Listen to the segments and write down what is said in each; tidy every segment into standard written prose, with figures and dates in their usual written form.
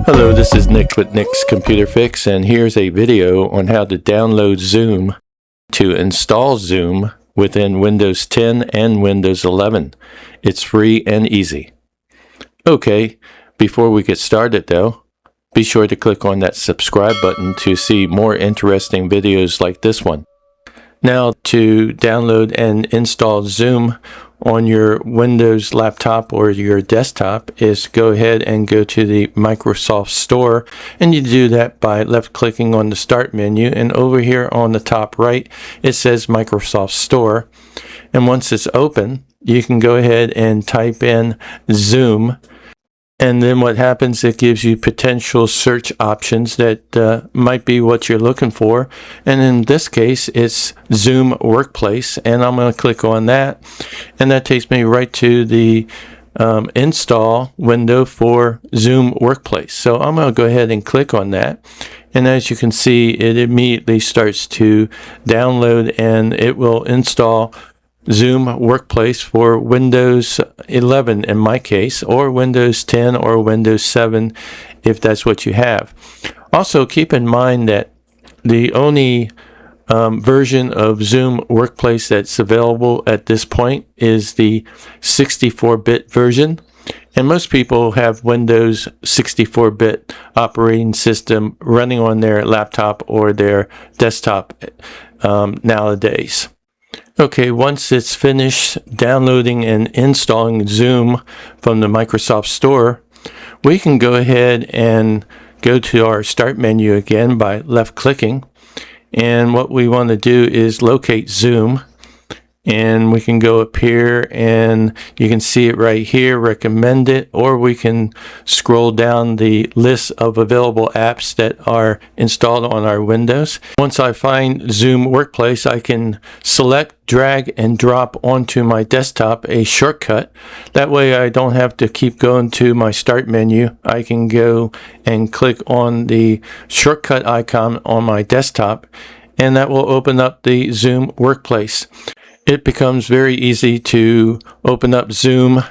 Hello, this is Nick with Nick's Computer Fix, and here's a video on how to download Zoom to install Zoom within Windows 10 and Windows 11. It's free and easy. Okay, before we get started though, be sure to click on that subscribe button to see more interesting videos like this one. Now, to download and install Zoom on your Windows laptop or your desktop is go ahead and go to the Microsoft Store, and you do that by left clicking on the Start menu, and over here on the top right it says Microsoft Store, and once it's open you can go ahead and type in Zoom. And then what happens, it gives you potential search options that might be what you're looking for. And in this case, it's Zoom Workplace. And I'm going to click on that. And that takes me right to the install window for Zoom Workplace. So I'm going to go ahead and click on that. And as you can see, it immediately starts to download and it will install Zoom Workplace for Windows 11 in my case, or Windows 10 or Windows 7 if that's what you have. Also, keep in mind that the only version of Zoom Workplace that's available at this point is the 64-bit version, and most people have Windows 64-bit operating system running on their laptop or their desktop nowadays. Okay, once it's finished downloading and installing Zoom from the Microsoft Store, we can go ahead and go to our Start menu again by left clicking. And what we want to do is locate Zoom. And we can go up here and you can see it right here, recommend it, or we can scroll down the list of available apps that are installed on our Windows. Once I find Zoom Workplace, I can select, drag, and drop onto my desktop a shortcut. That way I don't have to keep going to my Start menu. I can go and click on the shortcut icon on my desktop, and that will open up the Zoom Workplace. It becomes very easy to open up Zoom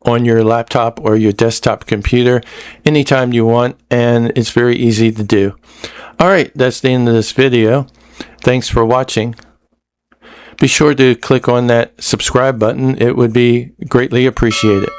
on your laptop or your desktop computer anytime you want, and it's very easy to do. Alright, that's the end of this video. Thanks for watching. Be sure to click on that subscribe button. It would be greatly appreciated.